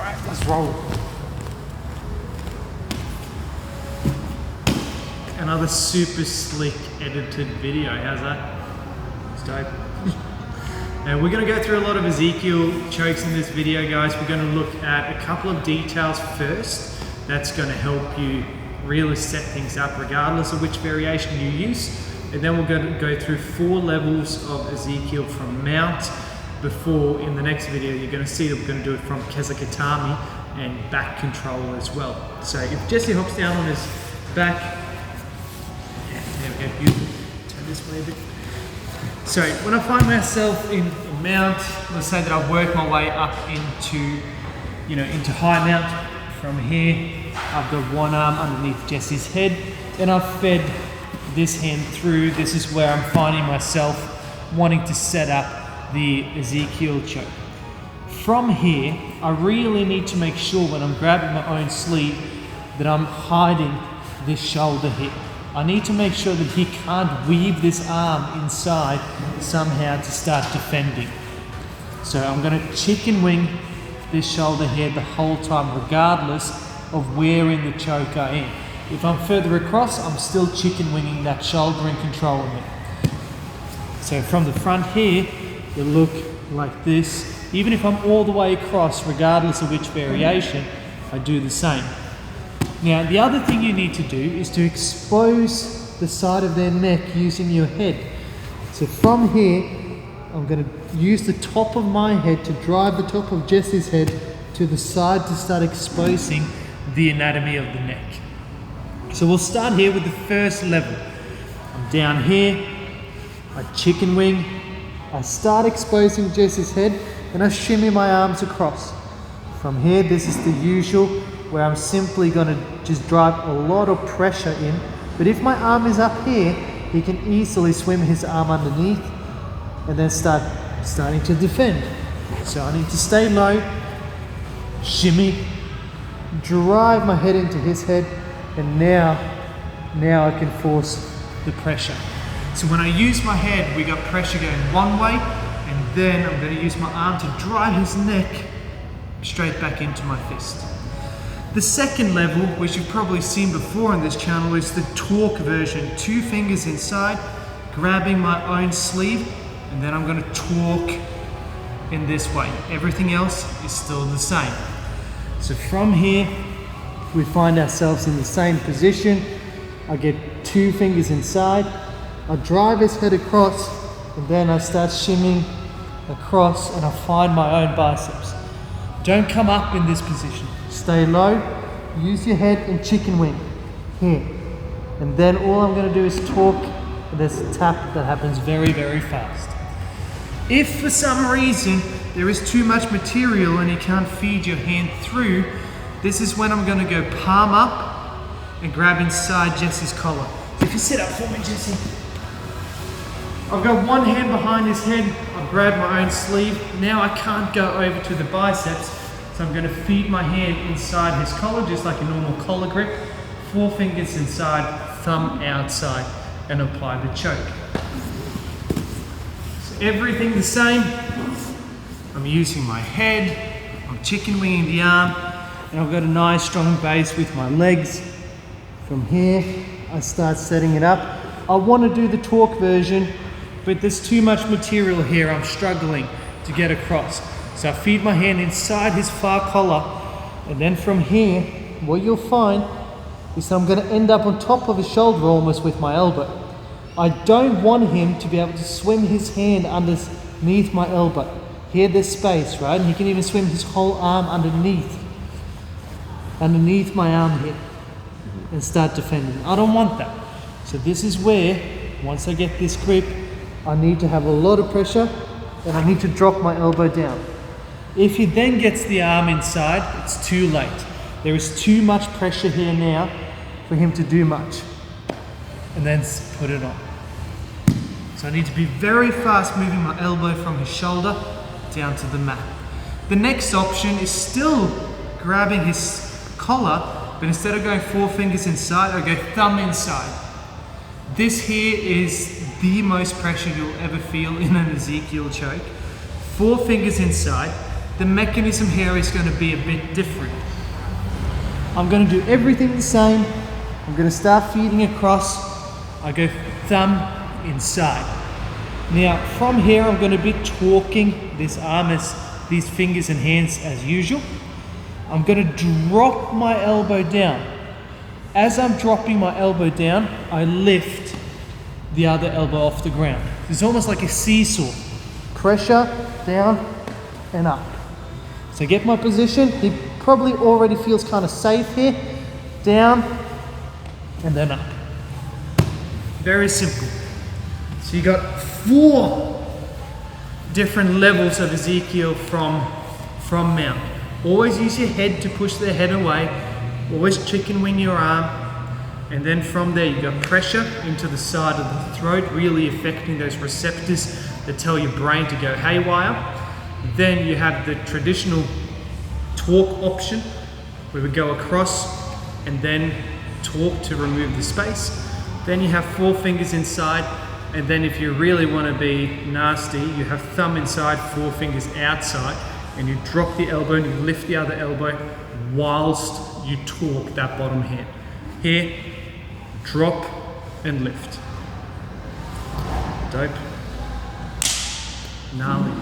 Alright, let's roll. Another super slick edited video, how's that? It's dope. Now we're going to go through a lot of Ezekiel chokes in this video, guys. We're going to look at a couple of details first. That's going to help you really set things up regardless of which variation you use. And then we're going to go through 4 levels of Ezekiel from mount before in the next video you're going to see that we're going to do it from Kezakatami and back control as well. So if Jesse hops down on his back, there we go, beautiful. Turn this way a bit. So when I find myself in mount, let's say that I work my way up into, into high mount. From here, I've got one arm underneath Jesse's head, and I've fed this hand through. This is where I'm finding myself wanting to set up the Ezekiel choke. From here, I really need to make sure when I'm grabbing my own sleeve that I'm hiding this shoulder here. I need to make sure that he can't weave this arm inside somehow to start defending. So I'm going to chicken wing this shoulder here the whole time, regardless of where in the choke I am. If I'm further across, I'm still chicken winging that shoulder and controlling it. So from the front here, you look like this. Even if I'm all the way across, regardless of which variation, I do the same. Now, the other thing you need to do is to expose the side of their neck using your head. So from here, I'm going to use the top of my head to drive the top of Jesse's head to the side to start exposing the anatomy of the neck. So we'll start here with the first level. I'm down here, I chicken wing, I start exposing Jesse's head, and I shimmy my arms across. From here, this is the usual, where I'm simply going to just drive a lot of pressure in. But if my arm is up here, he can easily swim his arm underneath and then starting to defend. So I need to stay low, shimmy, drive my head into his head, and now I can force the pressure. So when I use my head, we got pressure going one way, and then I'm going to use my arm to drive his neck straight back into my fist. The second level, which you've probably seen before on this channel, is the torque version. 2 fingers inside, grabbing my own sleeve, and then I'm going to torque in this way. Everything else is still the same. So from here, we find ourselves in the same position. I get 2 fingers inside, I drive his head across, and then I start shimmying across, and I find my own biceps. Don't come up in this position. Stay low, use your head and chicken wing here. And then all I'm going to do is torque, and there's a tap that happens very, very fast. If for some reason there is too much material and you can't feed your hand through, this is when I'm going to go palm up and grab inside Jesse's collar. So if you sit up for me, Jesse. I've got one hand behind his head, I've grabbed my own sleeve. Now I can't go over to the biceps, so I'm going to feed my hand inside his collar, just like a normal collar grip. 4 fingers inside, thumb outside, and apply the choke. So everything the same. I'm using my head, I'm chicken winging the arm, and I've got a nice strong base with my legs. From here, I start setting it up. I want to do the torque version, but there's too much material here. I'm struggling to get across. So I feed my hand inside his far collar, and then from here, what you'll find is that I'm going to end up on top of his shoulder almost with my elbow. I don't want him to be able to swim his hand underneath my elbow. Here there's space, right? And he can even swim his whole arm underneath my arm here and start defending. I don't want that. So this is where, once I get this grip, I need to have a lot of pressure, and I need to drop my elbow down. If he then gets the arm inside, it's too late. There is too much pressure here now for him to do much. And then put it on. So I need to be very fast moving my elbow from his shoulder down to the mat. The next option is still grabbing his collar, but instead of going 4 fingers inside, I go thumb inside. This here is the most pressure you'll ever feel in an Ezekiel choke. 4 fingers inside, the mechanism here is going to be a bit different. I'm going to do everything the same. I'm going to start feeding across. I go thumb inside. Now from here I'm going to be torquing this arm, these fingers and hands as usual. I'm going to drop my elbow down. As I'm dropping my elbow down, I lift the other elbow off the ground. It's almost like a seesaw. Pressure, down and up. So get my position. He probably already feels kind of safe here. Down and then up. Very simple. So you got 4 different levels of Ezekiel from mount. Always use your head to push the head away. Always chicken wing your arm. And then from there you got pressure into the side of the throat, really affecting those receptors that tell your brain to go haywire. Then you have the traditional torque option where we go across and then torque to remove the space. Then you have 4 fingers inside, and then if you really want to be nasty, you have thumb inside, 4 fingers outside, and you drop the elbow and you lift the other elbow whilst you torque that bottom hand. Here, drop and lift. Dope. Gnarly.